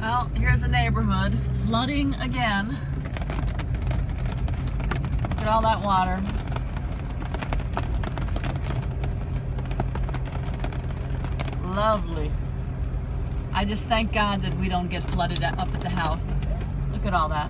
Well, here's the neighborhood flooding again. Look at all that water. Lovely. I just thank God that we don't get flooded up at the house. Look at all that.